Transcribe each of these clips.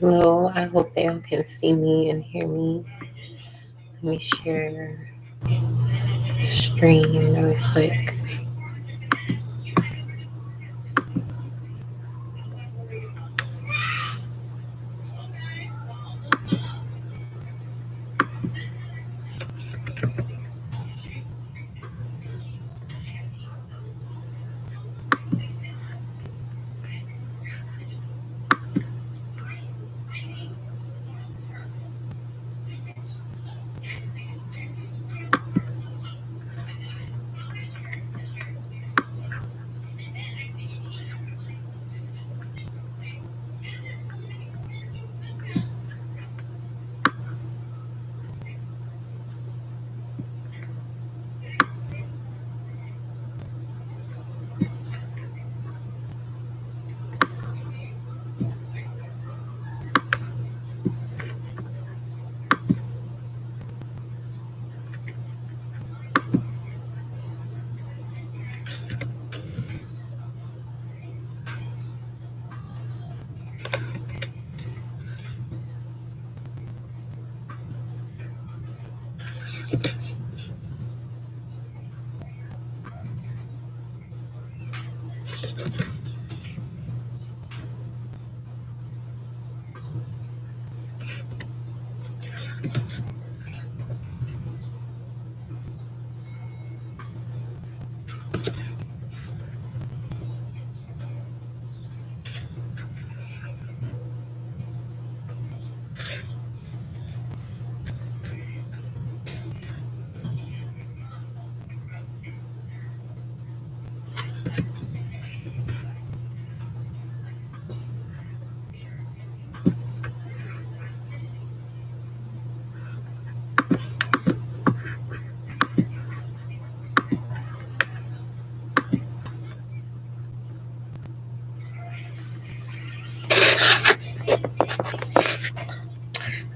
Hello, I hope they all can see me and hear me. Let me share stream really quick.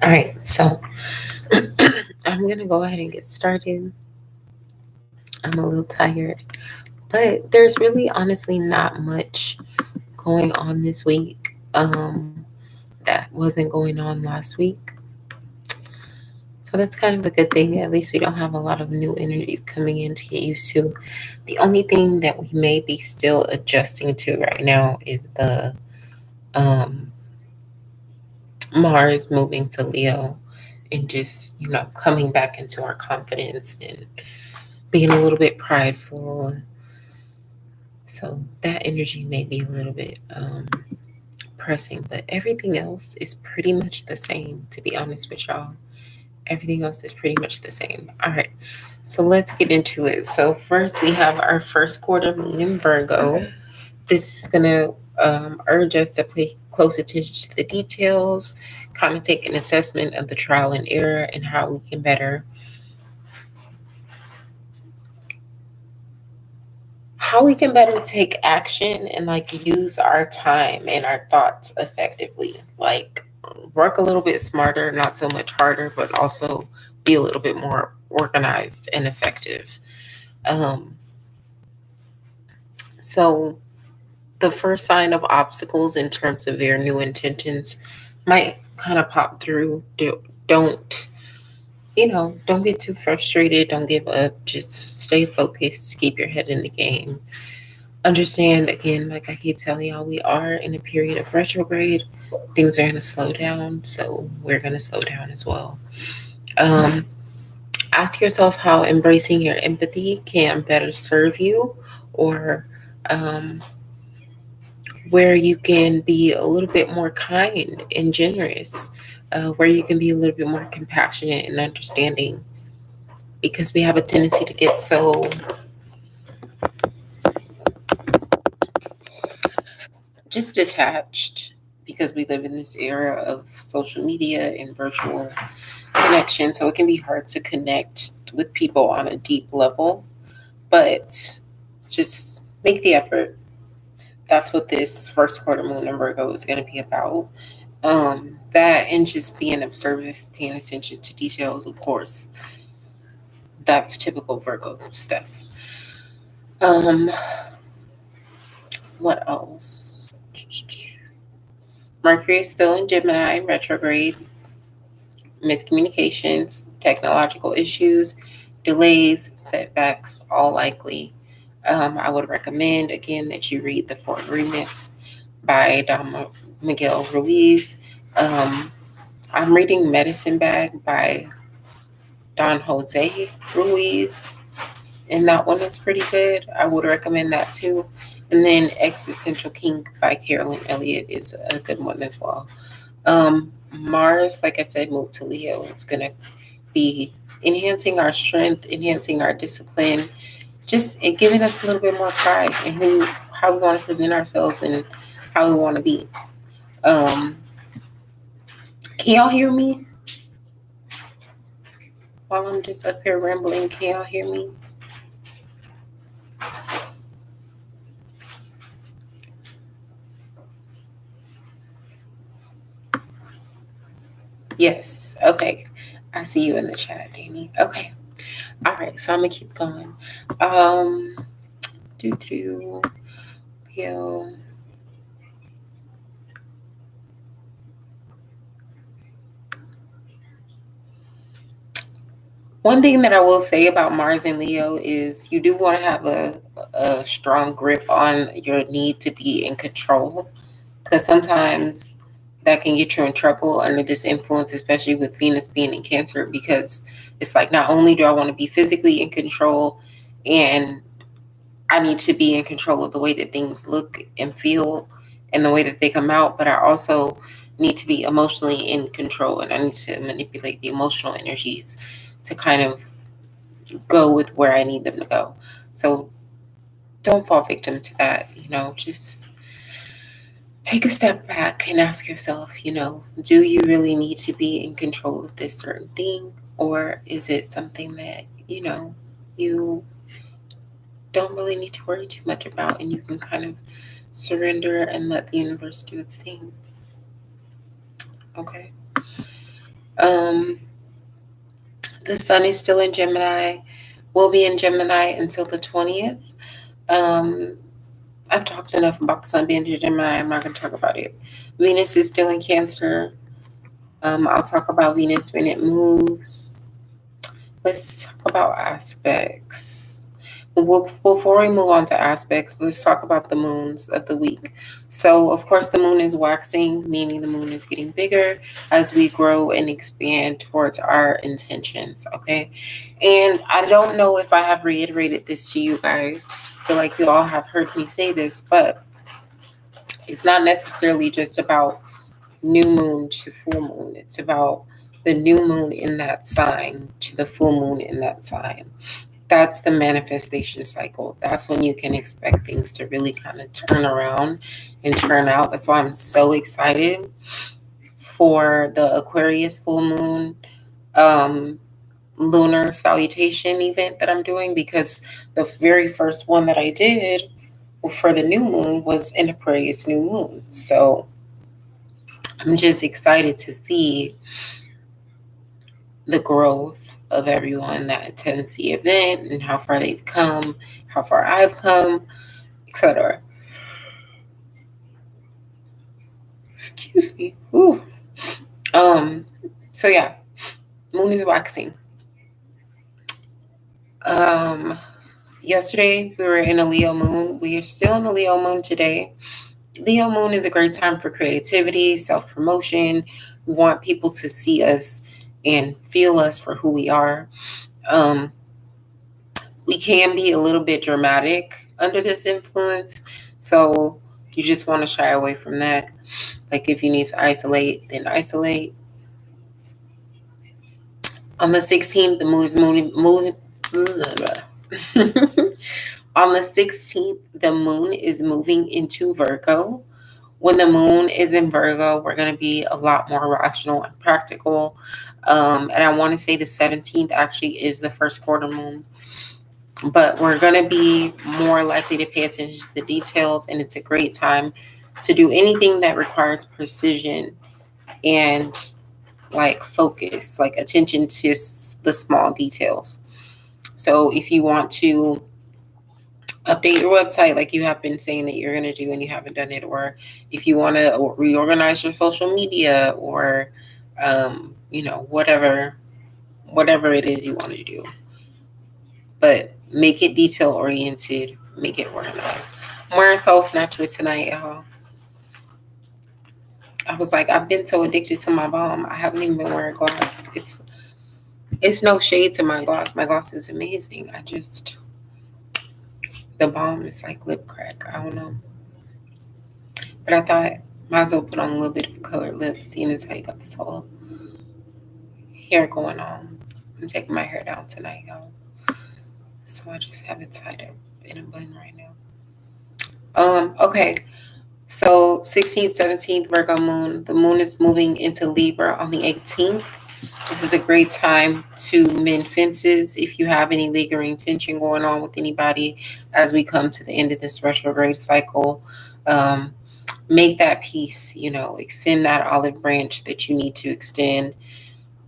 All right, so I'm gonna go ahead and get started. I'm a little tired, but there's really honestly not much going on this week. That wasn't going on last week. So that's kind of a good thing. At least we don't have a lot of new energies coming in to get used to. The only thing that we may be still adjusting to right now is the um, Mars moving to Leo and just, coming back into our confidence and being a little bit prideful. So that energy may be a little bit pressing, but everything else is pretty much the same, to be honest with y'all. Everything else is pretty much the same. All right, so let's get into it. So, first, we have our first quarter moon in Virgo. This is going to urge us to pay close attention to the details, kind of take an assessment of the trial and error and how we can better take action and use our time and our thoughts effectively. Like work a little bit smarter, not so much harder, but also be a little bit more organized and effective. Um, so the first sign of obstacles in terms of your new intentions might kind of pop through. Don't don't get too frustrated. Don't give up. Just stay focused. Keep your head in the game. Understand again, like I keep telling y'all, we are in a period of retrograde. Things are going to slow down, so we're going to slow down as well. Um, Ask yourself how embracing your empathy can better serve you, or um, where you can be a little bit more kind and generous, where you can be a little bit more compassionate and understanding, because we have a tendency to get so just detached because we live in this era of social media and virtual connection. So it can be hard to connect with people on a deep level, but just make the effort. That's what this first quarter moon in Virgo is going to be about. That and just being of service, paying attention to details, of course. That's typical Virgo stuff. Um, what else? Mercury is still in Gemini retrograde. Miscommunications, technological issues, delays, setbacks, all likely. I would recommend again that you read The Four Agreements by Don Miguel Ruiz. Um, I'm reading Medicine Bag by Don Jose Ruiz, and that one is pretty good. I would recommend that too. And then Existential Kink by Carolyn Elliott is a good one as well. Mars, like I said, moved to Leo. It's going to be enhancing our strength, enhancing our discipline, just giving us a little bit more pride in how we want to present ourselves and how we want to be. Um, can y'all hear me while I'm just up here rambling? Can y'all hear me? Yes. Okay. I see you in the chat, Danny. Okay. All right. So I'm gonna keep going. Um, do feel. One thing that I will say about Mars and Leo is you do want to have a strong grip on your need to be in control, because sometimes that can get you in trouble under this influence, especially with Venus being in Cancer, because it's like not only do I want to be physically in control and I need to be in control of the way that things look and feel and the way that they come out, but I also need to be emotionally in control and I need to manipulate the emotional energies to kind of go with where I need them to go. So don't fall victim to that. Just take a step back and ask yourself, do you really need to be in control of this certain thing? Or is it something that, you don't really need to worry too much about and you can kind of surrender and let the universe do its thing? Okay. Um, the sun is still in Gemini, will be in Gemini until the 20th. Um, I've talked enough about the sun being in Gemini. I'm not going to talk about it. Venus is still in Cancer. I'll talk about Venus when it moves. Let's talk about aspects. Before we move on to aspects, let's talk about the moons of the week. So, of course, the moon is waxing, meaning the moon is getting bigger as we grow and expand towards our intentions. Okay. And I don't know if I have reiterated this to you guys. I feel like you all have heard me say this, but it's not necessarily just about new moon to full moon. It's about the new moon in that sign to the full moon in that sign. That's the manifestation cycle. That's when you can expect things to really kind of turn around and turn out. That's why I'm so excited for the Aquarius full moon lunar salutation event that I'm doing, because the very first one that I did for the new moon was an Aquarius new moon. So I'm just excited to see the growth of everyone that attends the event and how far they've come, how far I've come, etc. Excuse me. Ooh. So yeah, moon is waxing. Yesterday we were in a Leo moon. We are still in a Leo moon today. Leo moon is a great time for creativity, self-promotion. We want people to see us and feel us for who we are. We can be a little bit dramatic under this influence. So you just want to shy away from that. Like if you need to isolate, then isolate. On the 16th, the moon is moving. On the 16th, the moon is moving into Virgo. When the moon is in Virgo, we're going to be a lot more rational and practical. And I want to say the 17th actually is the first quarter moon. But we're going to be more likely to pay attention to the details, and it's a great time to do anything that requires precision and like focus, like attention to the small details. So if you want to Update your website like you have been saying that you're going to do and you haven't done it, or if you want to reorganize your social media, or whatever it is you want to do, but make it detail oriented, make it organized. I'm wearing Soul Snatcher tonight, y'all. I was like, I've been so addicted to my balm, I haven't even been wearing gloss. It's no shade to my gloss. My gloss is amazing. I just, the balm is like lip crack. I don't know. But I thought, might as well put on a little bit of colored lips, seeing as how you got this whole hair going on. I'm taking my hair down tonight, y'all. So I just have it tied up in a bun right now. Okay. So 16th, 17th Virgo moon. The moon is moving into Libra on the 18th. This is a great time to mend fences if you have any lingering tension going on with anybody as we come to the end of this retrograde cycle. Um, Make that peace, extend that olive branch that you need to extend.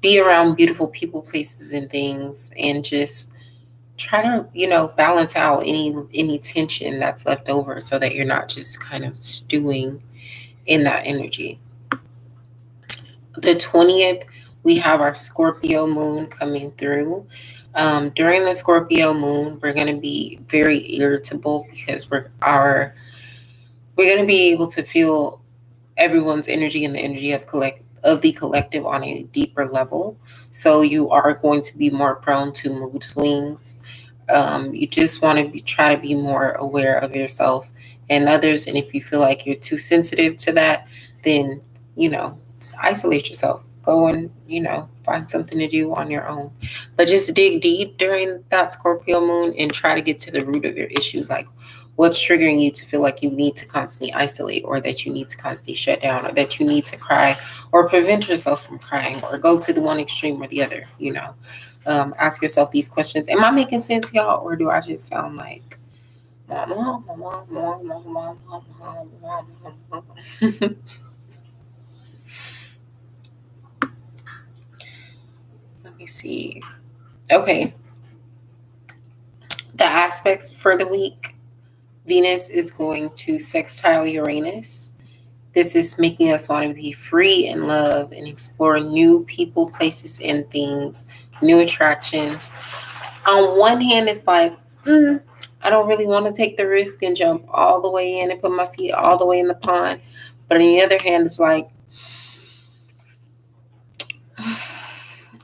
Be around beautiful people, places, and things, and just try to, balance out any tension that's left over so that you're not just kind of stewing in that energy. The 20th, we have our Scorpio moon coming through. During the Scorpio moon, we're going to be very irritable because we're going to be able to feel everyone's energy and the energy of the collective on a deeper level. So you are going to be more prone to mood swings. You just want to try to be more aware of yourself and others. And if you feel like you're too sensitive to that, then, isolate yourself. Go and, find something to do on your own. But just dig deep during that Scorpio moon and try to get to the root of your issues. Like, what's triggering you to feel like you need to constantly isolate, or that you need to constantly shut down, or that you need to cry or prevent yourself from crying, or go to the one extreme or the other, ask yourself these questions. Am I making sense, y'all, or do I just sound like let me see. Okay. The aspects for the week. Venus is going to sextile Uranus. This is making us want to be free in love and explore new people, places, and things, new attractions. On one hand, it's like, I don't really want to take the risk and jump all the way in and put my feet all the way in the pond. But on the other hand, it's like,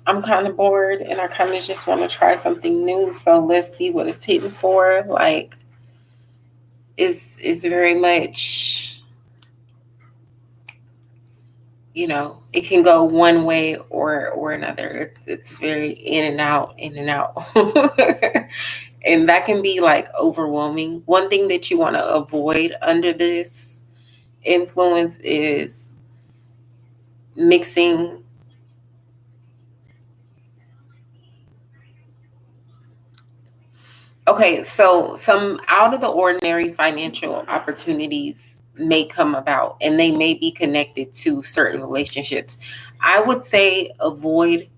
I'm kind of bored and I kind of just want to try something new. So let's see what it's hitting for. Like, it's very much, it can go one way or another. It's very in and out, in and out. And that can be like overwhelming. One thing that you want to avoid under this influence is mixing. Okay, so some out of the ordinary financial opportunities may come about and they may be connected to certain relationships. I would say avoid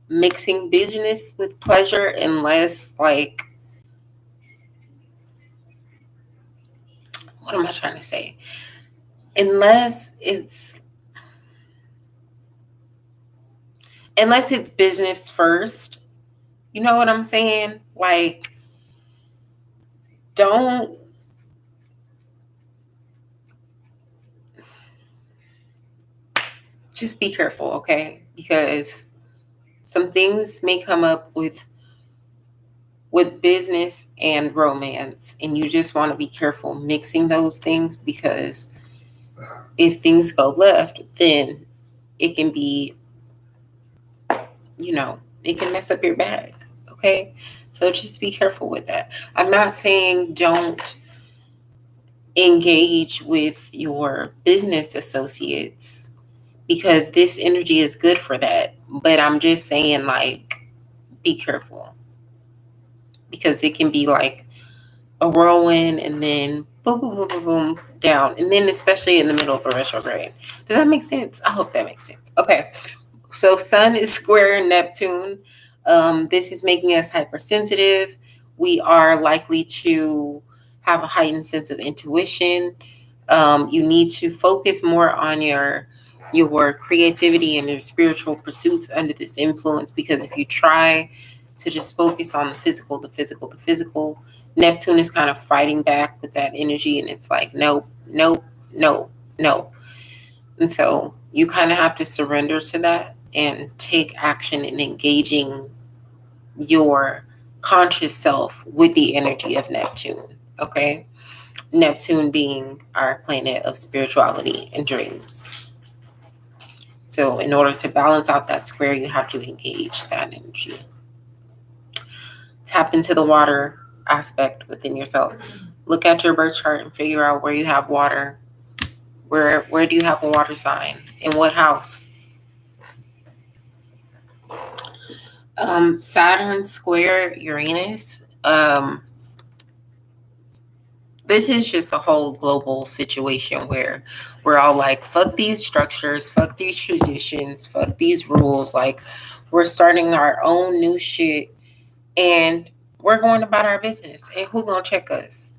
mixing business with pleasure unless, like, what am I trying to say? Unless it's business first. You know what I'm saying? Like, don't just be careful, okay? Because some things may come up with business and romance, and you just want to be careful mixing those things, because if things go left, then it can be, it can mess up your bag, okay? So just be careful with that. I'm not saying don't engage with your business associates, because this energy is good for that, but I'm just saying, like, be careful, because it can be like a whirlwind and then boom, boom, boom, boom, boom, down. And then especially in the middle of a retrograde. Does that make sense? I hope that makes sense. Okay. So Sun is square Neptune. This is making us hypersensitive. We are likely to have a heightened sense of intuition. You need to focus more on your creativity and your spiritual pursuits under this influence, because if you try to just focus on the physical, the physical, the physical, Neptune is kind of fighting back with that energy, and it's like nope, nope, no, no. And so you kind of have to surrender to that and take action in engaging your conscious self with the energy of Neptune. Okay. Neptune being our planet of spirituality and dreams. So, in order to balance out that square, you have to engage that energy. Tap into the water aspect within yourself. Look at your birth chart and figure out where you have water. Where do you have a water sign? In what house? Saturn square Uranus. This is just a whole global situation where we're all like, fuck these structures, fuck these traditions, fuck these rules. Like, we're starting our own new shit, and we're going about our business. And who gonna check us?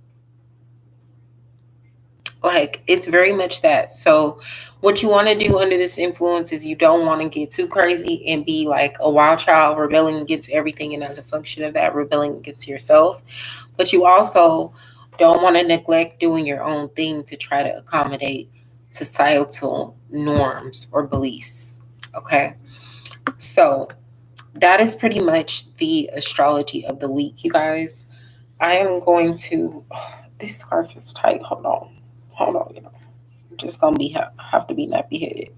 Like, it's very much that. So what you want to do under this influence is you don't want to get too crazy and be like a wild child rebelling against everything, and as a function of that, rebelling against yourself. But you also don't want to neglect doing your own thing to try to accommodate societal norms or beliefs. Okay. So that is pretty much the astrology of the week, you guys. I am going to, oh, this scarf is tight. Hold on. Hold on, I'm just gonna have to be nappy headed.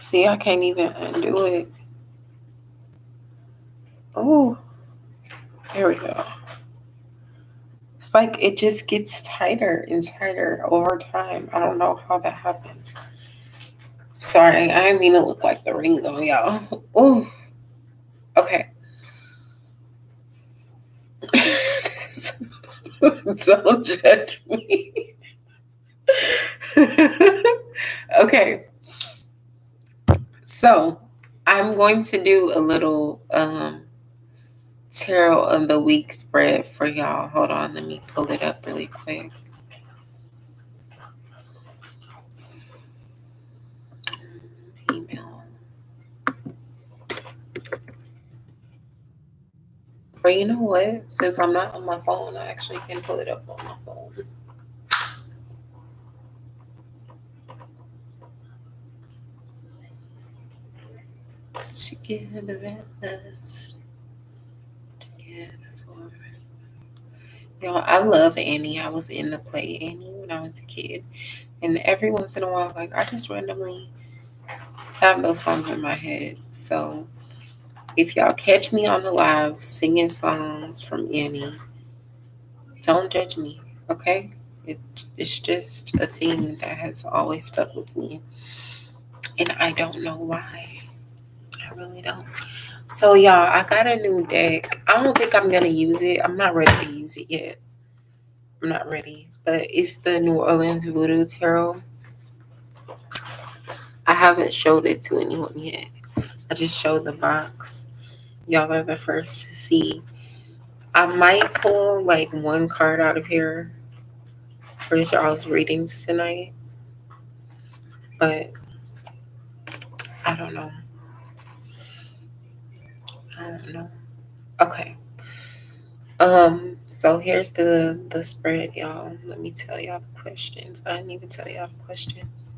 See, I can't even undo it. Oh, there we go. It's like it just gets tighter and tighter over time. I don't know how that happens. Sorry, I didn't mean to look like the Ringo, y'all. Oh, okay. Don't judge me. Okay, so I'm going to do a little tarot of the week spread for y'all. Hold on, let me pull it up really quick. Email. Or you know what? Since I'm not on my phone, I actually can pull it up on my phone. Together at last. Together for. Y'all, I love Annie. I was in the play Annie when I was a kid. And every once in a while, like, I just randomly have those songs in my head. So if y'all catch me on the live singing songs from Annie, don't judge me, okay? It's just a thing that has always stuck with me. And I don't know why. I really don't. So, y'all, I got a new deck. I don't think I'm going to use it. I'm not ready to use it yet. I'm not ready. But it's the New Orleans Voodoo Tarot. I haven't showed it to anyone yet. I just showed the box. Y'all are the first to see. I might pull like one card out of here for y'all's readings tonight, but I don't know. I don't know. Okay. So here's the spread, y'all. Let me tell y'all the questions. I didn't even tell y'all the questions.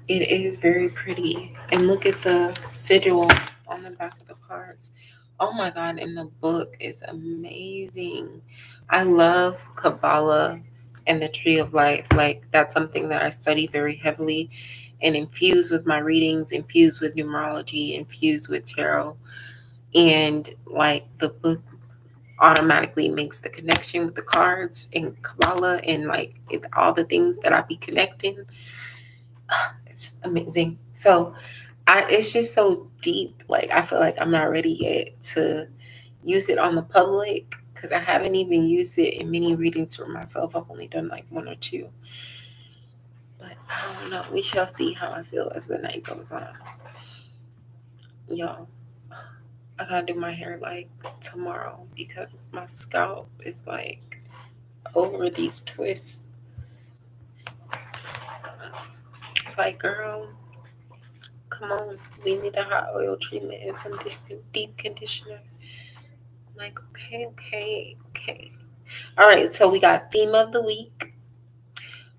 It is very pretty. And look at the sigil on the back of the cards. Oh my god, and the book is amazing. I love Kabbalah and the Tree of Life. Like, that's something that I study very heavily and infused with my readings, infused with numerology, infused with tarot. And like, the book automatically makes the connection with the cards and Kabbalah and like all the things that I be connecting. It's amazing. So it's just so deep. Like, I feel like I'm not ready yet to use it on the public because I haven't even used it in many readings for myself. I've only done like one or two. But I don't know. We shall see how I feel as the night goes on. Y'all, I gotta do my hair like tomorrow because my scalp is like over these twists. It's like, girl, come on, we need a hot oil treatment and some deep conditioner. I'm like, okay, okay, okay. All right, so we got theme of the week.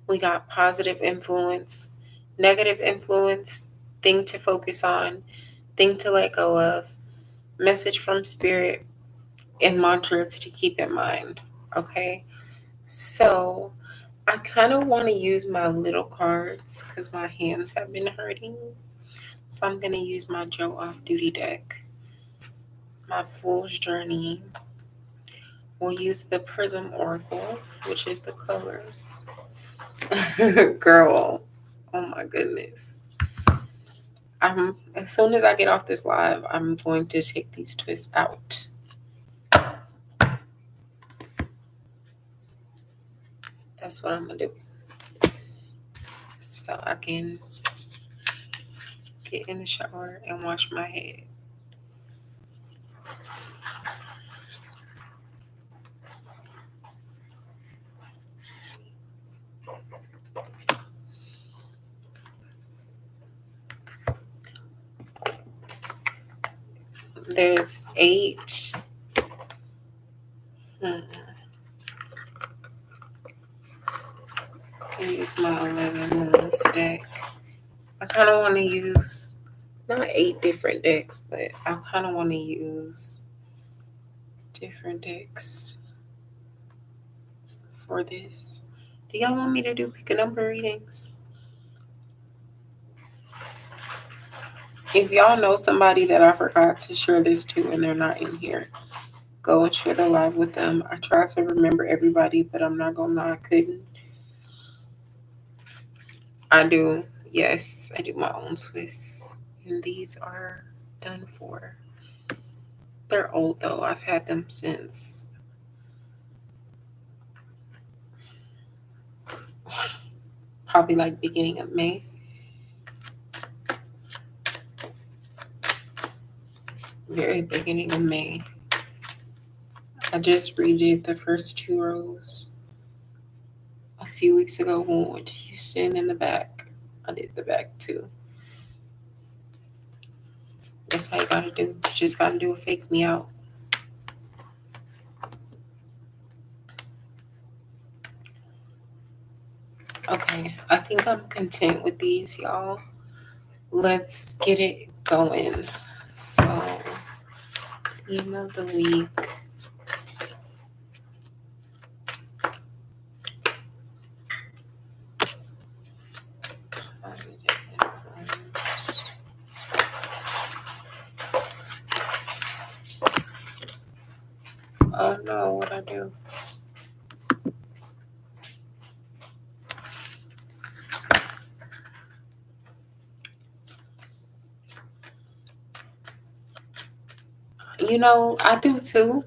We got positive influence, negative influence, thing to focus on, thing to let go of, message from spirit, and mantras to keep in mind. Okay, so I kind of want to use my little cards because my hands have been hurting. So I'm going to use my Joe Off Duty deck, my Fool's Journey. We'll use the Prism Oracle, which is the colors. Girl, oh my goodness. As soon as I get off this live, I'm going to take these twists out. That's what I'm going to do. So I can get in the shower and wash my head. There's 8. I use my 11 moons deck. I kind of want to use not 8 different decks, but I kind of want to use different decks for this. Do y'all want me to do pick a number readings? If y'all know somebody that I forgot to share this to and they're not in here, go and share the live with them. I tried to remember everybody, but I'm not gonna lie, I couldn't. I do, yes, I do my own twists. And these are done for. They're old though. I've had them since probably like beginning of May. Very beginning of May. I just redid the first 2 rows a few weeks ago when we went to Houston in the back. I did the back too. That's how you gotta do. You just gotta do a fake me out. Okay, I think I'm content with these, y'all. Let's get it going. So, theme of the week. Oh no, what I do? You know, I do too,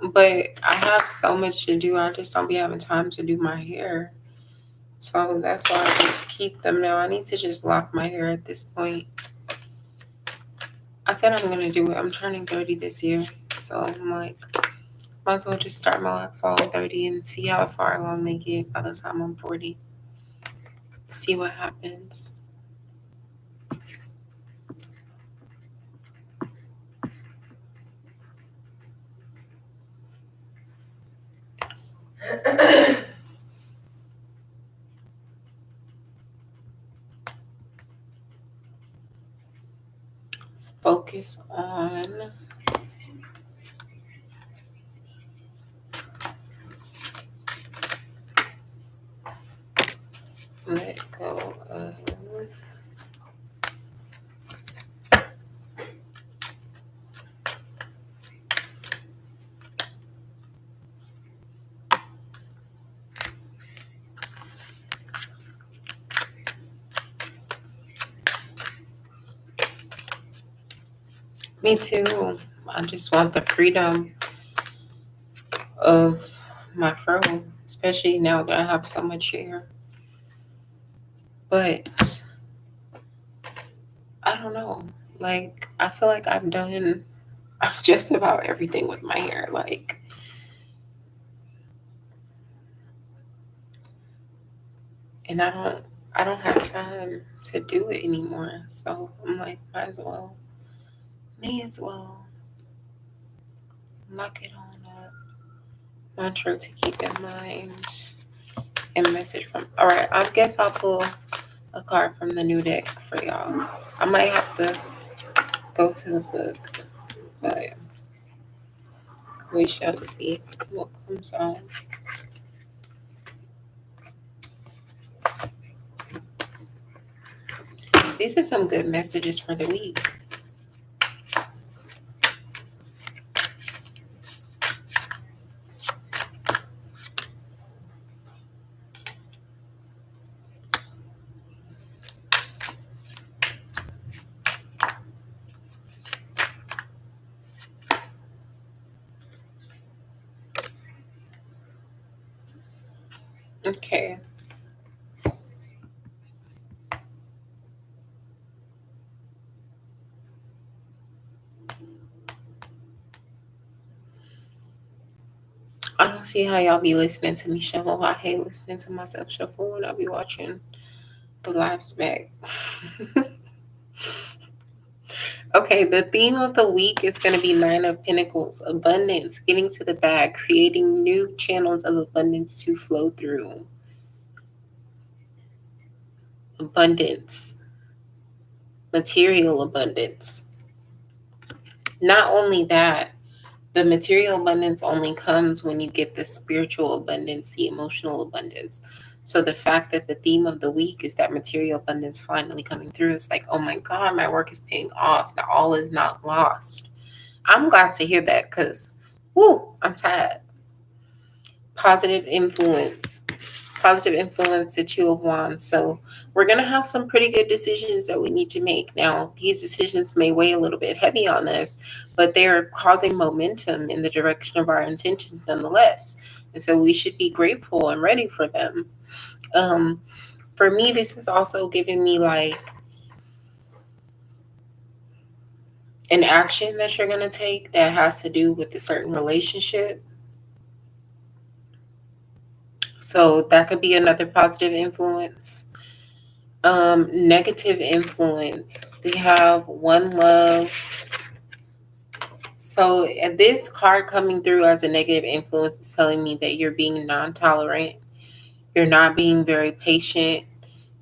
but I have so much to do. I just don't be having time to do my hair. So that's why I just keep them now. I need to just lock my hair at this point. I said I'm gonna do it. I'm turning 30 this year. So I'm like, might as well just start my locks while I'm 30 and see how far along they get by the time I'm 40. See what happens. Focus on let go of me too. I just want the freedom of my fro, especially now that I have so much hair. But I don't know. Like, I feel like I've done just about everything with my hair. Like, and I don't have time to do it anymore. So I'm like, may as well knock it on up. Mantra to keep in mind and message from. All right, I guess I'll pull a card from the new deck for y'all. I might have to go to the book, but we shall see what comes out. These are some good messages for the week. Okay. I don't see how y'all be listening to me shuffle. I hate listening to myself shuffle when I be watching the lives back. Okay, the theme of the week is going to be Nine of Pentacles, abundance, getting to the bag, creating new channels of abundance to flow through. Abundance, material abundance. Not only that, the material abundance only comes when you get the spiritual abundance, the emotional abundance. So the fact that the theme of the week is that material abundance finally coming through, it's like, oh my God, my work is paying off. Now all is not lost. I'm glad to hear that because, whoo, I'm tired. Positive influence. Positive influence, the Two of Wands. So we're going to have some pretty good decisions that we need to make. Now, these decisions may weigh a little bit heavy on us, but they are causing momentum in the direction of our intentions nonetheless. And so we should be grateful and ready for them. Um, for me, this is also giving me like an action that you're going to take that has to do with a certain relationship. So that could be another positive influence. Negative influence. We have one love. So this card coming through as a negative influence is telling me that you're being non-tolerant. You're not being very patient.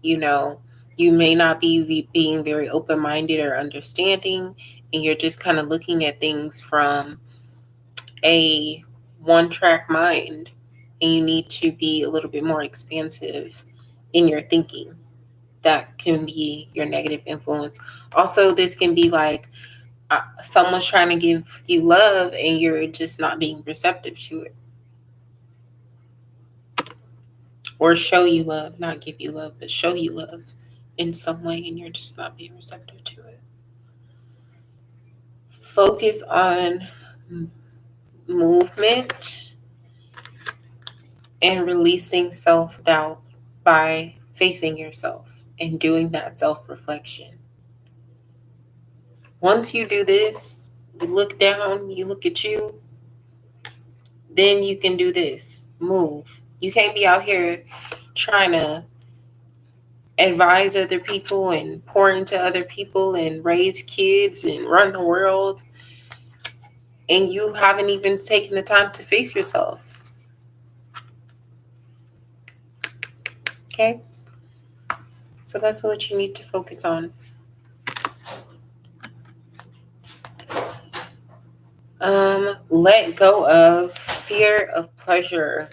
You know, you may not be being very open-minded or understanding, and you're just kind of looking at things from a one-track mind, and you need to be a little bit more expansive in your thinking. That can be your negative influence. Also, this can be like someone's trying to give you love and you're just not being receptive to it. Or show you love, not give you love, but show you love in some way and you're just not being receptive to it. Focus on movement and releasing self doubt by facing yourself and doing that self reflection. Once you do this, you look down, you look at you, then you can do this. Move. You can't be out here trying to advise other people and pour into other people and raise kids and run the world, and you haven't even taken the time to face yourself. Okay? So that's what you need to focus on. Let go of fear of pleasure.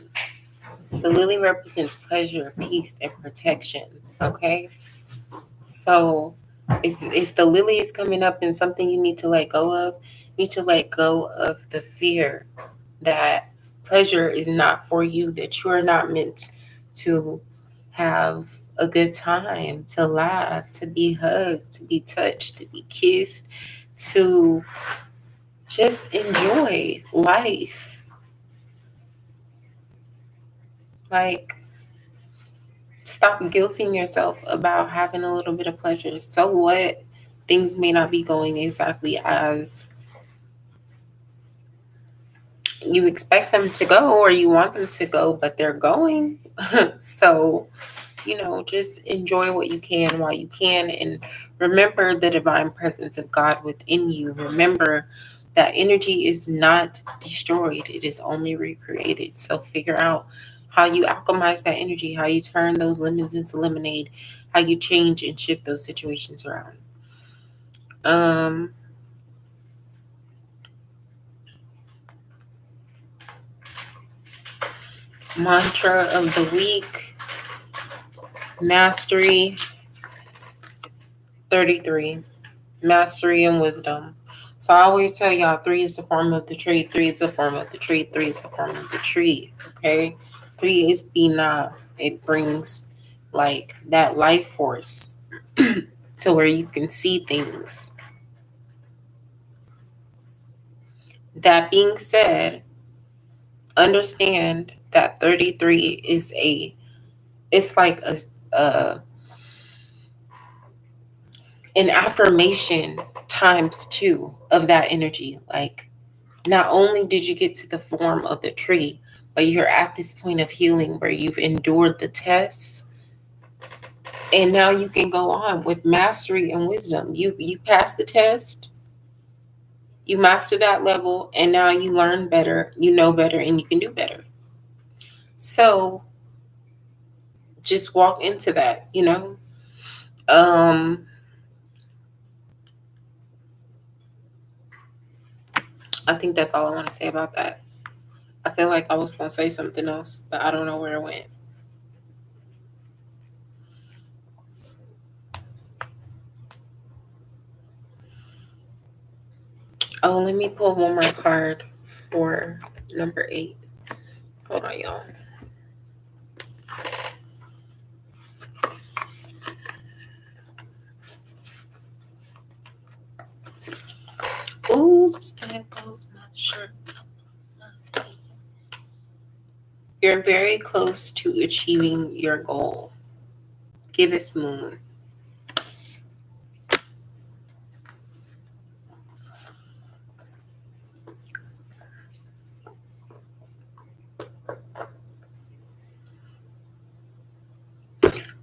The lily represents pleasure, peace, and protection. Okay? So if the lily is coming up in something you need to let go of, you need to let go of the fear that pleasure is not for you, that you are not meant to have a good time, to laugh, to be hugged, to be touched, to be kissed, to just enjoy life. Like, stop guilting yourself about having a little bit of pleasure. So what? Things may not be going exactly as you expect them to go or you want them to go, but they're going. So, just enjoy what you can while you can, and remember the divine presence of God within you. Remember that energy is not destroyed, it is only recreated. So, figure out how you alchemize that energy, how you turn those lemons into lemonade, how you change and shift those situations around. Um, Mantra of the week: mastery 33. Mastery and wisdom. So I always tell y'all, three is the form of the tree, three is the form of the tree, three is the form of the tree. Okay? Three is Binah. It brings like that life force to where you can see things. That being said, understand that 33 is it's like a an affirmation times two of that energy. Like, not only did you get to the form of the tree, but you're at this point of healing where you've endured the tests, and now you can go on with mastery and wisdom. You passed the test, you master that level, and now you learn better, you know better, and you can do better. So just walk into that. Um, I think that's all I want to say about that. I feel like I was gonna say something else, but I don't know where it went. Oh, let me pull one more card for number 8. Hold on, y'all. Oops, there goes my shirt. You're very close to achieving your goal. Give us moon.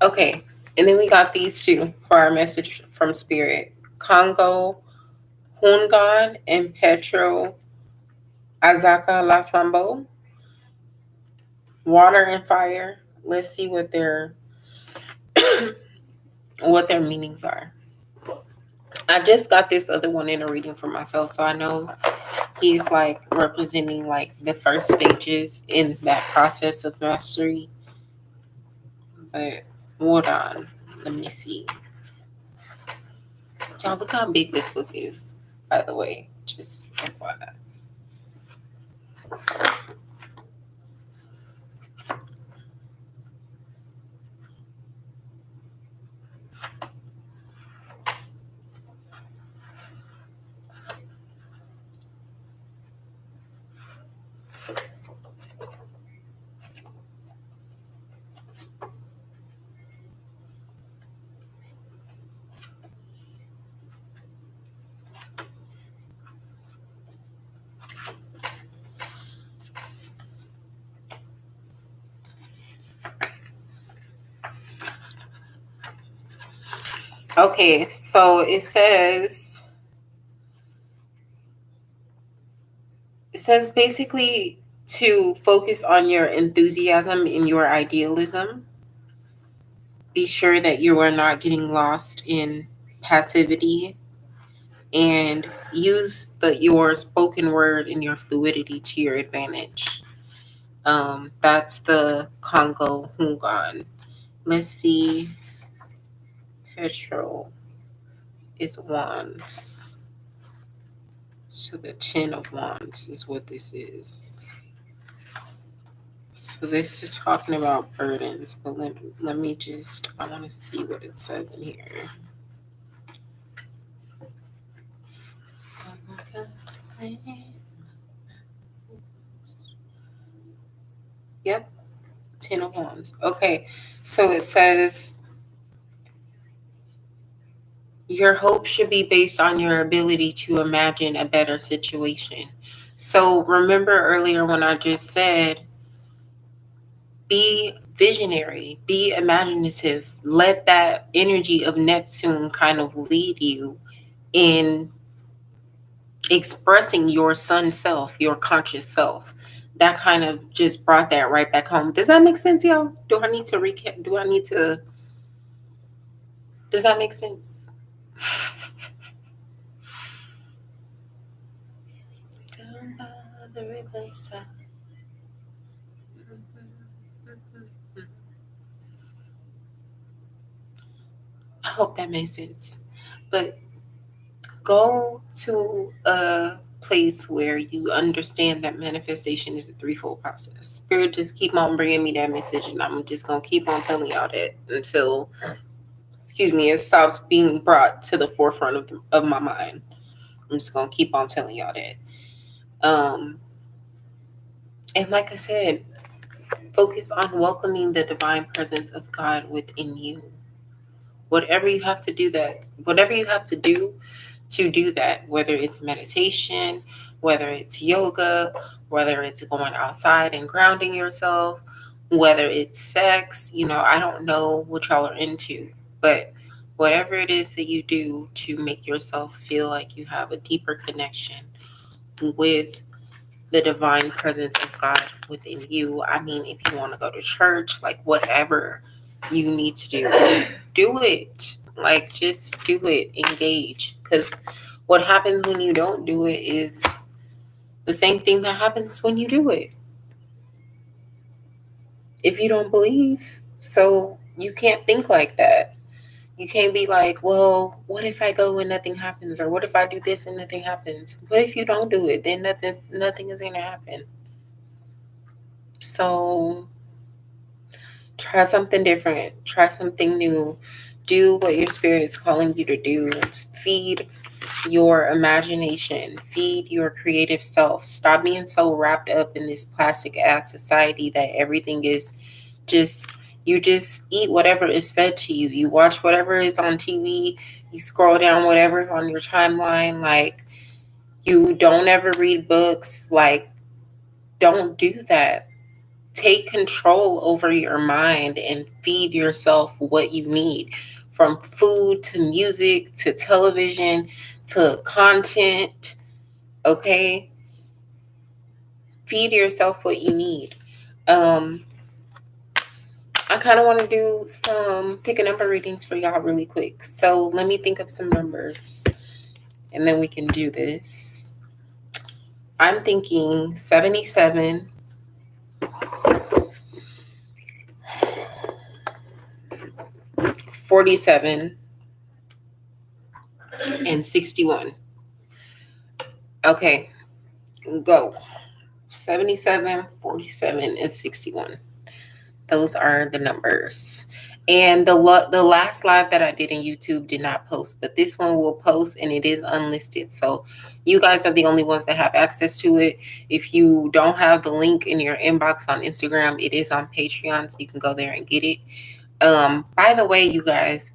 Okay, and then we got these two for our message from Spirit: Congo, Hungan, and Petro Azaka La Flambeau. Water and fire. Let's see what their meanings are. I just got this other one in a reading for myself, so I know he's like representing like the first stages in that process of mastery. But hold on, let me see. Y'all, look how big this book is, by the way. Just FYI. Okay, so it says basically to focus on your enthusiasm and your idealism. Be sure that you are not getting lost in passivity, and use your spoken word and your fluidity to your advantage. That's the Congo Hungan. Let's see. Petro is wands. So the 10 of wands is what this is. So this is talking about burdens, but let me just, I want to see what it says in here. Yep, 10 of wands. Okay, so it says Your hope should be based on your ability to imagine a better situation. So remember earlier when I just said, be visionary, be imaginative, let that energy of Neptune kind of lead you in expressing your sun self, your conscious self. That kind of just brought that right back home. Does that make sense, y'all? Do I need to recap? Do I need to? Does that make sense? Down by the riverside. I hope that made sense. But go to a place where you understand that manifestation is a threefold process. Spirit just keep on bringing me that message, and I'm just gonna keep on telling y'all that until, excuse me, it stops being brought to the forefront of my mind. I'm just gonna keep on telling y'all that. Um, and like I said, focus on welcoming the divine presence of God within you. Whatever you have to do to do that, whether it's meditation, whether it's yoga, whether it's going outside and grounding yourself, whether it's sex, I don't know what y'all are into, but whatever it is that you do to make yourself feel like you have a deeper connection with the divine presence of God within you. I mean, if you want to go to church, like whatever you need to do it. Like just do it, engage. Because what happens when you don't do it is the same thing that happens when you do it. If you don't believe, so you can't think like that. You can't be like, well, what if I go and nothing happens? Or what if I do this and nothing happens? What if you don't do it? Then nothing is gonna happen. So try something different, try something new, do what your spirit is calling you to do. Feed your imagination, feed your creative self. Stop being so wrapped up in this plastic ass society that everything is just, you just eat whatever is fed to you. You watch whatever is on TV, you scroll down whatever's on your timeline. Like, you don't ever read books. Like, don't do that. Take control over your mind and feed yourself what you need, from food to music to television to content. Okay, feed yourself what you need. um I kind of want to do some pick a number readings for y'all really quick, so let me think of some numbers and then we can do this. I'm thinking 77, 47, and 61. Okay, go. 77, 47, and 61. Those are the numbers. And the last live that I did in YouTube did not post, but this one will post, and it is unlisted. So you guys are the only ones that have access to it. If you don't have the link in your inbox on Instagram, it is on Patreon, so you can go there and get it. By the way, you guys,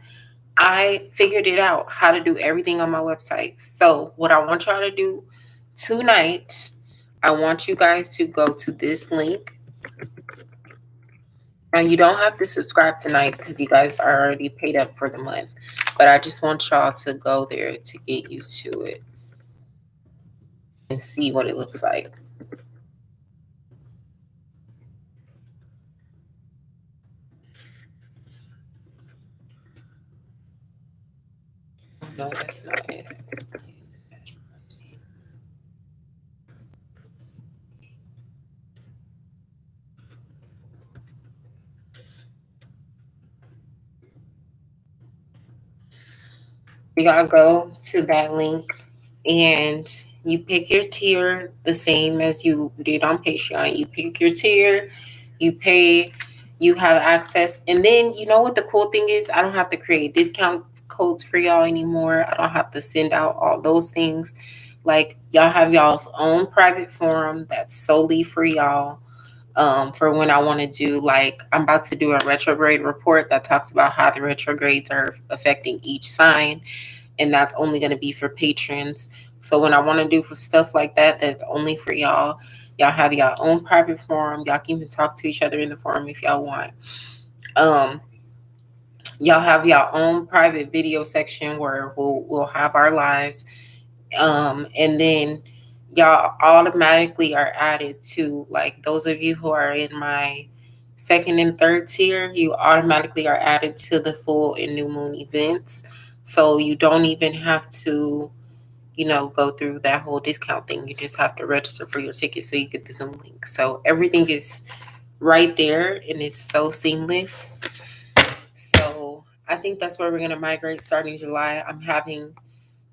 I figured it out how to do everything on my website. So what I want y'all to do tonight, I want you guys to go to this link. Now, you don't have to subscribe tonight because you guys are already paid up for the month, but I just want y'all to go there to get used to it and see what it looks like. No, that's not it. You gotta go to that link and you pick your tier the same as you did on Patreon. You pick your tier, you pay, you have access. And then you know what the cool thing is? I don't have to create discount codes for y'all anymore. I don't have to send out all those things. Like, y'all have y'all's own private forum that's solely for y'all. For when I want to do, like, I'm about to do a retrograde report that talks about how the retrogrades are affecting each sign. and that's only going to be for patrons. So when I want to do for stuff like that, that's only for y'all. Y'all have your own private forum. Y'all can even talk to each other in the forum if y'all want. Um, y'all have your own private video section where we'll have our lives. And then y'all automatically are added to, like, those of you who are in my second and third tier, you automatically are added to the full and new moon events. So you don't even have to, go through that whole discount thing. You just have to register for your ticket so you get the Zoom link. So everything is right there and it's so seamless. So I think that's where we're going to migrate starting July. I'm having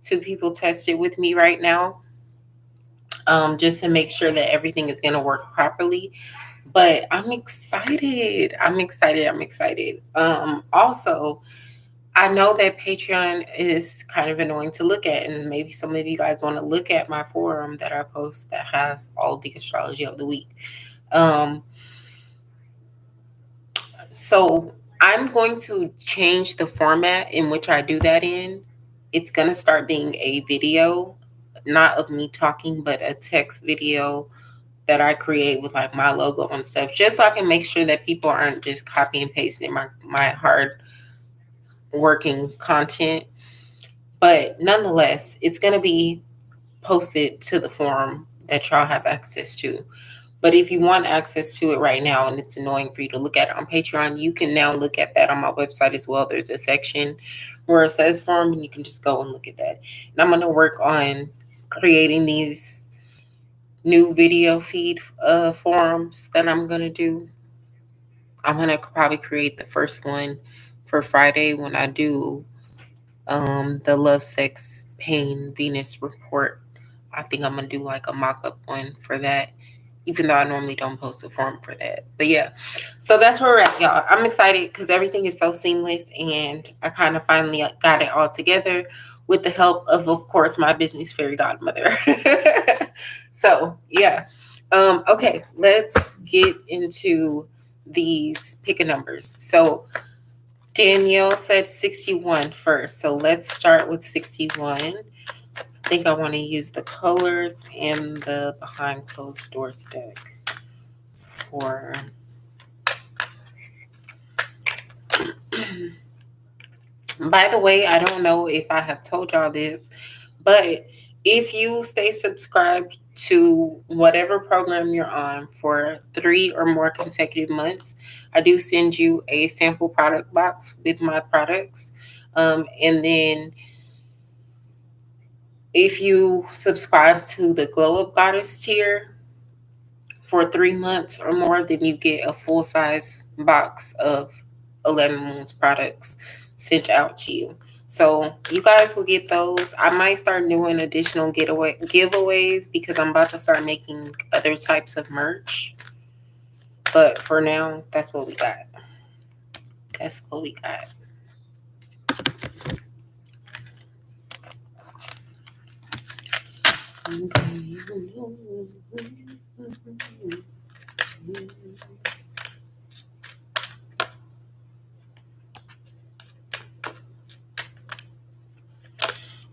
2 people tested with me right now, just to make sure that everything is going to work properly. But I'm excited. I'm excited. I'm excited. Also, I know that Patreon is kind of annoying to look at, and maybe some of you guys want to look at my forum that I post that has all the astrology of the week. Um, so I'm going to change the format in which I do that in. It's going to start being a video, not of me talking, but a text video that I create with like my logo and stuff, just so I can make sure that people aren't just copy and pasting my hard working content. But nonetheless, it's going to be posted to the forum that y'all have access to. But if you want access to it right now and it's annoying for you to look at it on Patreon, you can now look at that on my website as well. There's a section where it says forum, and you can just go and look at that. And I'm going to work on creating these new video feed forums that I'm going to do. I'm going to probably create the first one for Friday when I do the Love, Sex, Pain, Venus report. I think I'm going to do like a mock up one for that, even though I normally don't post a form for that. But yeah, so that's where we're at, y'all. I'm excited because everything is so seamless, and I kind of finally got it all together with the help of course, my business fairy godmother. So yeah. Okay, let's get into these pick a numbers. So Danielle said 61 first. So let's start with 61. I think I want to use the colors and the behind closed doors deck for by the way, I don't know if I have told y'all this, but if you stay subscribed to whatever program you're on for 3 or more consecutive months, I do send you a sample product box with my products. And then if you subscribe to the Glow Up Goddess tier for 3 months or more, then you get a full size box of 11 Moons products sent out to you. So you guys will get those. I might start doing additional giveaways because I'm about to start making other types of merch. But for now, that's what we got. That's what we got.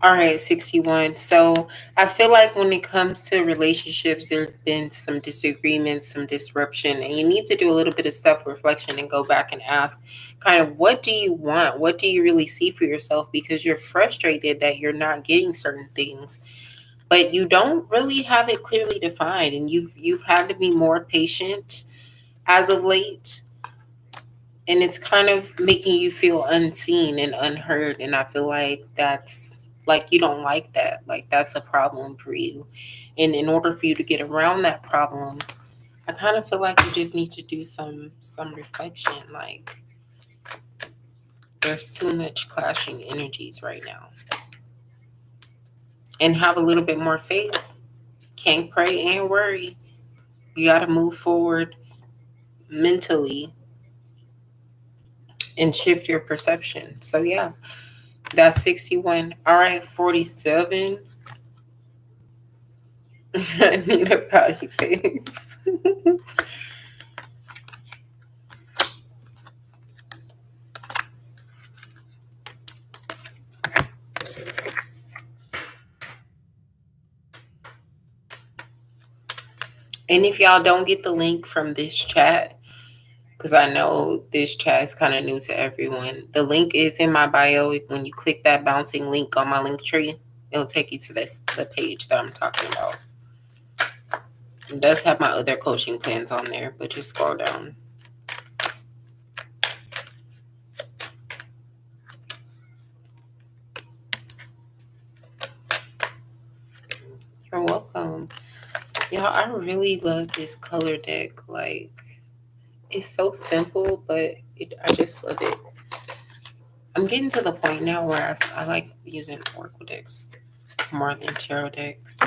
All right, 61. So I feel like when it comes to relationships, there's been some disagreements, some disruption, and you need to do a little bit of self reflection and go back and ask kind of what do you want? What do you really see for yourself? Because you're frustrated that you're not getting certain things, but you don't really have it clearly defined, and you've had to be more patient as of late, and it's kind of making you feel unseen and unheard. And I feel like that's like you don't like that, like that's a problem for you. And in order for you to get around that problem, I kind of feel like you just need to do some reflection. Like there's too much clashing energies right now, and have a little bit more faith. Can't pray and worry. You got to move forward mentally and shift your perception. So yeah, that's 61. All right, 47. I need a pouty face. And if y'all don't get the link from this chat, because I know this chat is kind of new to everyone, the link is in my bio. When you click that bouncing link on my link tree, it'll take you to the page that I'm talking about. It does have my other coaching plans on there, but just scroll down. You're welcome. Y'all, I really love this color deck. Like, it's so simple, but I just love it. I'm getting to the point now where I like using oracle decks more than tarot decks.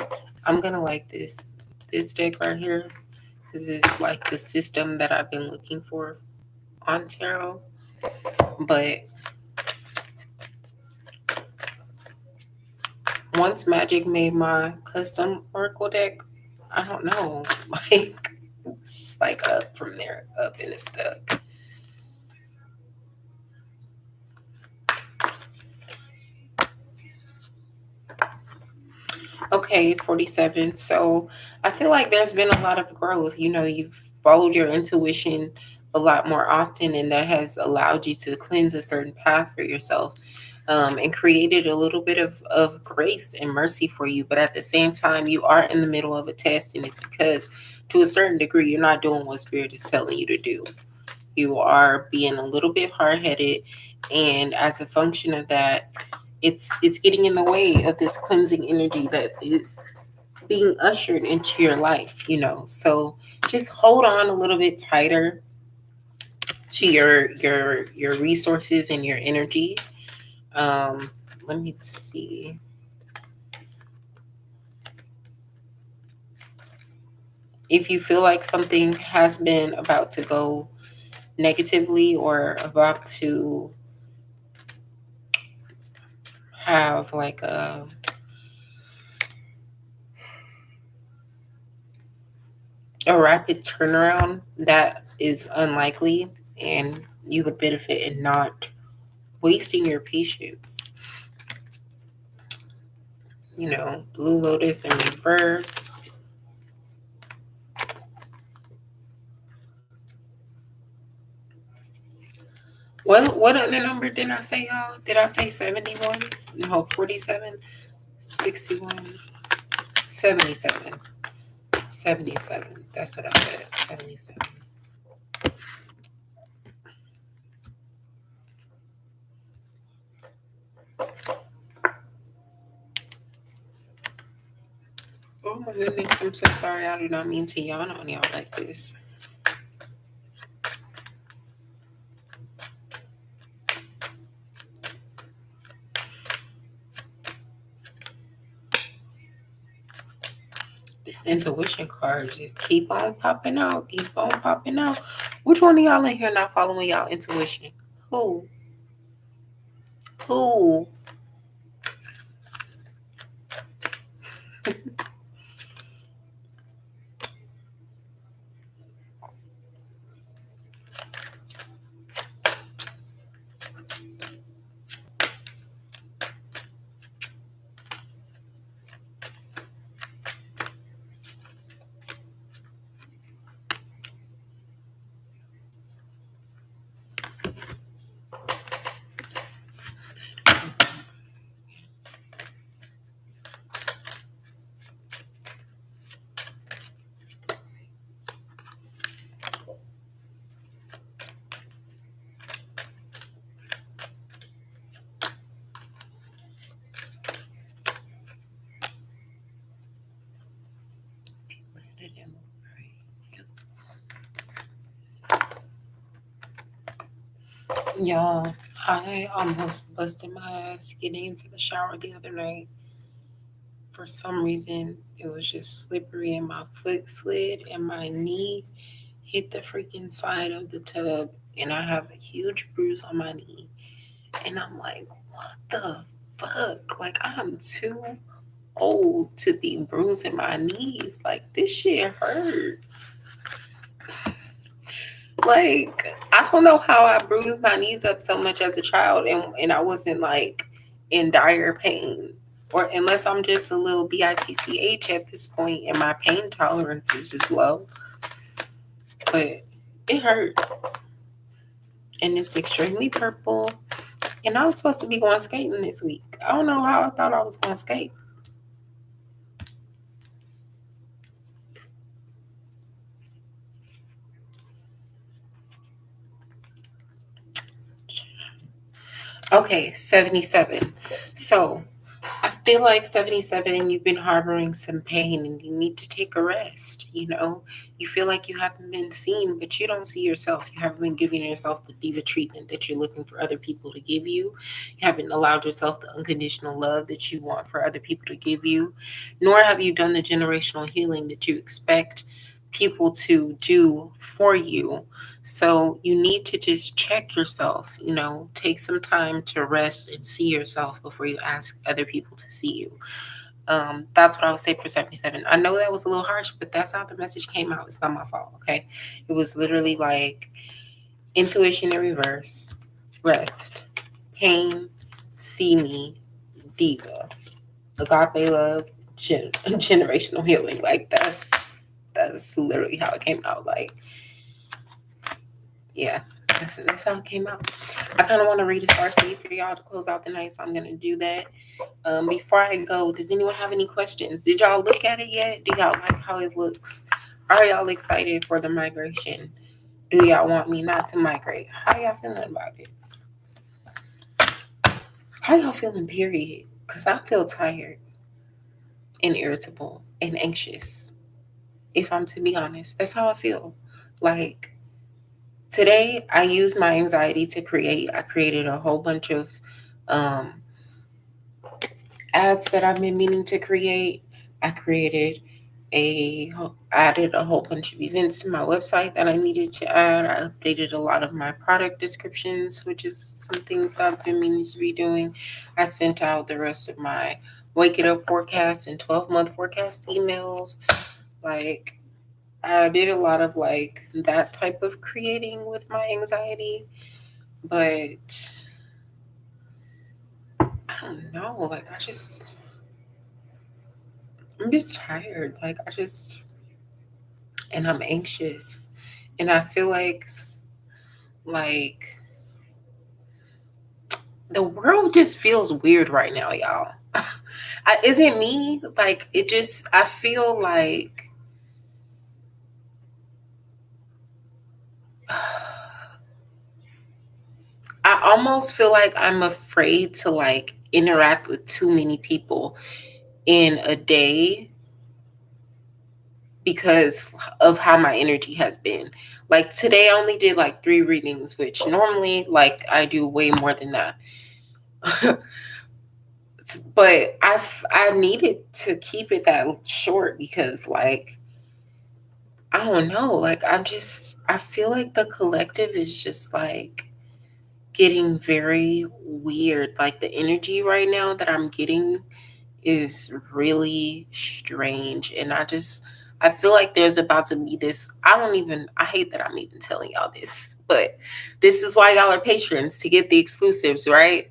I'm gonna like this deck right here because it's like the system that I've been looking for on tarot. But once Magic made my custom oracle deck, I don't know, like it's just like up from there, up and it's stuck. Okay, 47. So I feel like there's been a lot of growth. You've followed your intuition a lot more often, and that has allowed you to cleanse a certain path for yourself, and created a little bit of grace and mercy for you. But at the same time, you are in the middle of a test, and it's because to a certain degree, you're not doing what Spirit is telling you to do. You are being a little bit hard headed, and as a function of that, it's getting in the way of this cleansing energy that is being ushered into your life. So just hold on a little bit tighter to your resources and your energy. Let me see. If you feel like something has been about to go negatively or about to have like a rapid turnaround, that is unlikely, and you would benefit in not wasting your patience. Blue Lotus in reverse. What other number did I say, y'all? Did I say 71? No, 47, 61, 77. 77. That's what I said. 77. Oh my goodness, I'm so sorry. I do not mean to yawn on y'all like this. This intuition card just keep on popping out, keep on popping out. Which one of y'all in here not following y'all intuition? Who? Who? Y'all, I almost busted my ass getting into the shower the other night. For some reason, it was just slippery and my foot slid and my knee hit the freaking side of the tub. And I have a huge bruise on my knee. And I'm like, what the fuck? Like, I'm too old to be bruising my knees. Like, this shit hurts. Like, I don't know how I bruised my knees up so much as a child and I wasn't like in dire pain. or unless I'm just a little bitch at this point and my pain tolerance is just low. But it hurt, and it's extremely purple. And I was supposed to be going skating this week. I don't know how I thought I was going to skate. Okay, 77. So I feel like 77, you've been harboring some pain and you need to take a rest. You feel like you haven't been seen, but you don't see yourself. You haven't been giving yourself the diva treatment that you're looking for other people to give you. You haven't allowed yourself the unconditional love that you want for other people to give you, nor have you done the generational healing that you expect people to do for you. So you need to just check yourself, take some time to rest and see yourself before you ask other people to see you. That's what I would say for 77. I know that was a little harsh, but that's how the message came out. It's not my fault, okay? It was literally like intuition in reverse, rest, pain, see me, diva, agape love, generational healing. Like that's literally how it came out. Like, yeah, that's how it came out. I kind of want to read a star seed for y'all to close out the night, so I'm going to do that. Before I go, does anyone have any questions? Did y'all look at it yet? Do y'all like how it looks? Are y'all excited for the migration? Do y'all want me not to migrate? How y'all feeling about it? How y'all feeling, period? Because I feel tired and irritable and anxious, if I'm to be honest. That's how I feel. Like, today, I used my anxiety to create. I created a whole bunch of um, ads that I've been meaning to create. I created added a whole bunch of events to my website that I needed to add. I updated a lot of my product descriptions, which is some things that I've been meaning to be doing. I sent out the rest of my wake it up forecast and 12-month forecast emails. Like, I did a lot of like that type of creating with my anxiety, but I don't know. Like, I'm just tired. And I'm anxious. And I feel like the world just feels weird right now, y'all. Is it me? Like, I feel like I almost feel like I'm afraid to like interact with too many people in a day because of how my energy has been. Like, today I only did like 3 readings, which normally like I do way more than that. But I needed to keep it that short because like I don't know, like I feel like the collective is just like getting very weird. Like, the energy right now that I'm getting is really strange, and I feel like there's about to be this. I hate that I'm even telling y'all this, but this is why y'all are patrons, to get the exclusives, right?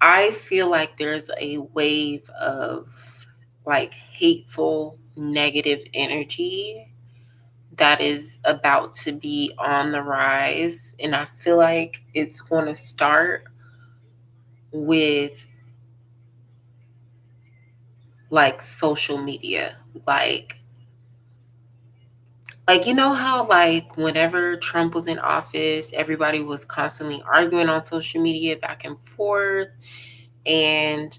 I feel like there's a wave of like hateful, negative energy that is about to be on the rise. And I feel like it's going to start with like social media. Like, you know how like whenever Trump was in office, everybody was constantly arguing on social media back and forth, and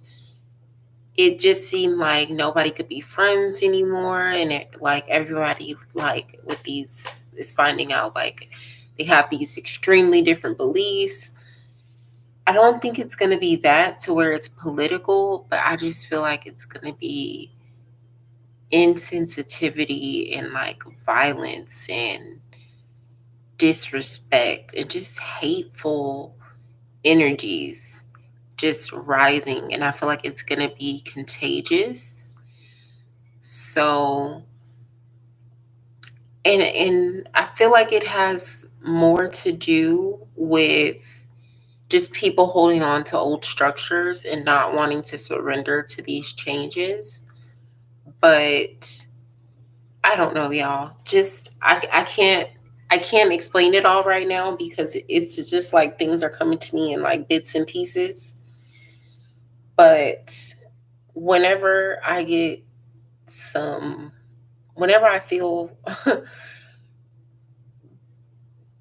it just seemed like nobody could be friends anymore, and like everybody like with these is finding out like they have these extremely different beliefs. I don't think it's going to be that to where it's political, but I just feel like it's going to be insensitivity and like violence and disrespect and just hateful energies just rising, and I feel like it's going to be contagious. So, and I feel like it has more to do with just people holding on to old structures and not wanting to surrender to these changes. But I don't know, y'all. Just I can't explain it all right now because it's just like things are coming to me in like bits and pieces. But whenever I get some whenever I feel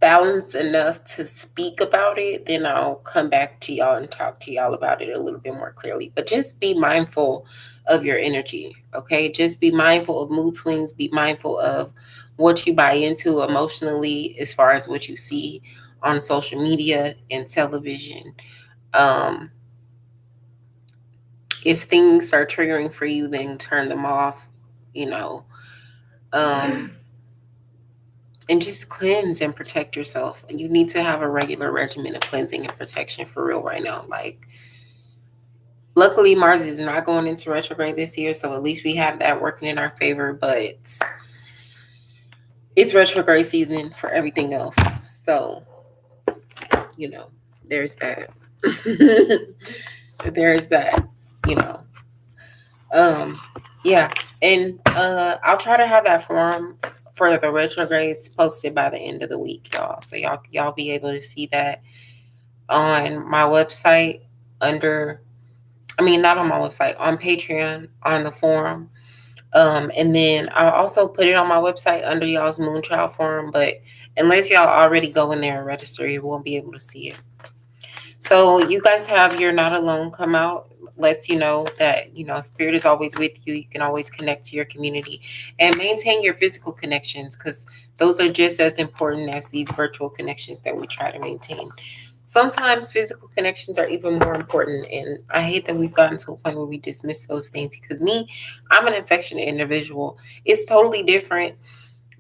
balanced enough to speak about it, then I'll come back to y'all and talk to y'all about it a little bit more clearly. But just be mindful of your energy, okay? Just be mindful of mood swings, be mindful of what you buy into emotionally as far as what you see on social media and television. Um, if things are triggering for you, then turn them off, you know. Um, and just cleanse and protect yourself. You need to have a regular regimen of cleansing and protection for real right now. Like, luckily, Mars is not going into retrograde this year, so at least we have that working in our favor. But it's retrograde season for everything else, so you know, there's that. There's that. You know, um, yeah, and I'll try to have that form for the retrogrades posted by the end of the week, y'all. So y'all be able to see that on my website under, I mean, not on my website, on Patreon, on the forum. And then I'll also put it on my website under y'all's Moonchild forum, but unless y'all already go in there and register, you won't be able to see it. So you guys have You're Not Alone come out. Lets you know that, spirit is always with you. You can always connect to your community and maintain your physical connections, because those are just as important as these virtual connections that we try to maintain. Sometimes physical connections are even more important, and I hate that we've gotten to a point where we dismiss those things. Because me, I'm an affectionate individual. It's totally different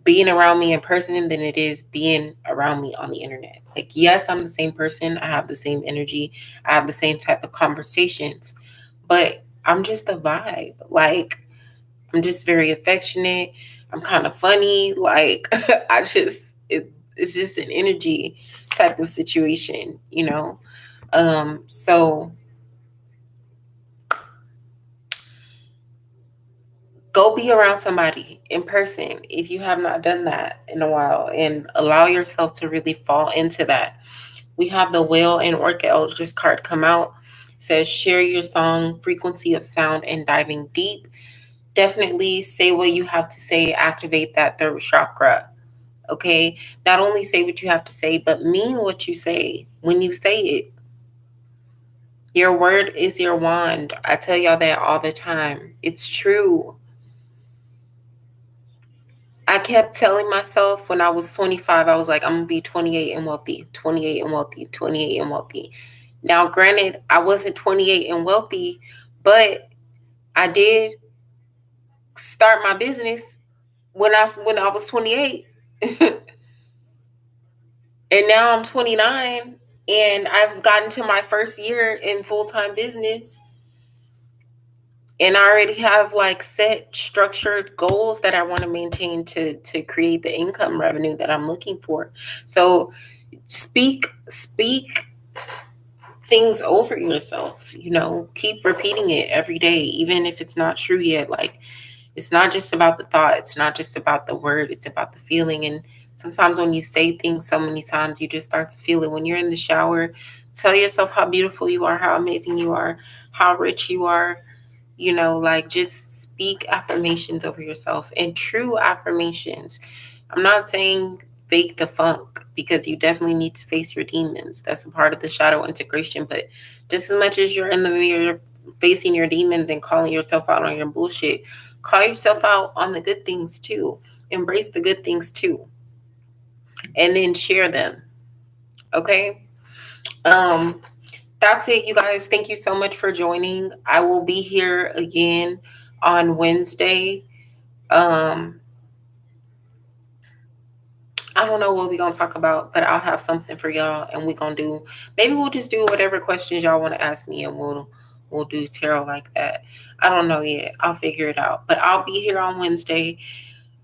being around me in person than it is being around me on the internet. Like, yes, I'm the same person. I have the same energy. I have the same type of conversations, but I'm just a vibe. Like, I'm just very affectionate. I'm kind of funny. Like, it's just an energy type of situation. So go be around somebody in person if you have not done that in a while, and allow yourself to really fall into that. We have the Whale and Orca Eldritch card come out. It says share your song, frequency of sound, and diving deep. Definitely say what you have to say, activate that third chakra. Okay? Not only say what you have to say, but mean what you say when you say it. Your word is your wand. I tell y'all that all the time. It's true. I kept telling myself when I was 25, I was like, I'm going to be 28 and wealthy, 28 and wealthy, 28 and wealthy. Now, granted, I wasn't 28 and wealthy, but I did start my business when I was 28. And now I'm 29 and I've gotten to my first year in full-time business. And I already have like set structured goals that I want to maintain to create the income revenue that I'm looking for. So speak things over yourself, keep repeating it every day, even if it's not true yet. Like, it's not just about the thought, it's not just about the word, it's about the feeling. And sometimes when you say things so many times, you just start to feel it. When you're in the shower, tell yourself how beautiful you are, how amazing you are, how rich you are. Like, just speak affirmations over yourself, and true affirmations. I'm not saying fake the funk, because you definitely need to face your demons. That's a part of the shadow integration. But just as much as you're in the mirror facing your demons and calling yourself out on your bullshit, call yourself out on the good things too. Embrace the good things too. And then share them. Okay? Um, that's it, you guys. Thank you so much for joining. I will be here again on Wednesday. Um, I don't know what we're gonna talk about, but I'll have something for y'all, and we're gonna do. Maybe we'll just do whatever questions y'all want to ask me, and we'll do tarot like that. I don't know yet. I'll figure it out. But I'll be here on Wednesday.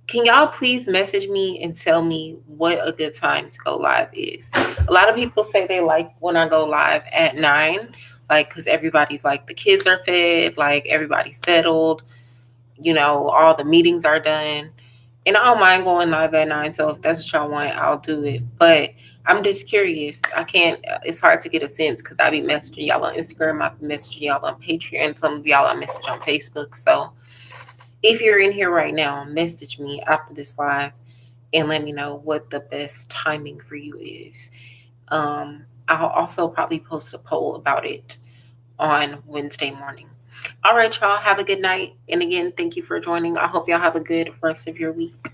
Can y'all please message me and tell me what a good time to go live is? A lot of people say they like when I go live at 9, like, because everybody's like, the kids are fed, like, everybody's settled, all the meetings are done. And I don't mind going live at 9. So if that's what y'all want, I'll do it. But I'm just curious. I can't, it's hard to get a sense because I be messaging y'all on Instagram, I be messaging y'all on Patreon, some of y'all I message on Facebook. So if you're in here right now, message me after this live and let me know what the best timing for you is. I'll also probably post a poll about it on Wednesday morning. All right, y'all, have a good night. And again, thank you for joining. I hope y'all have a good rest of your week.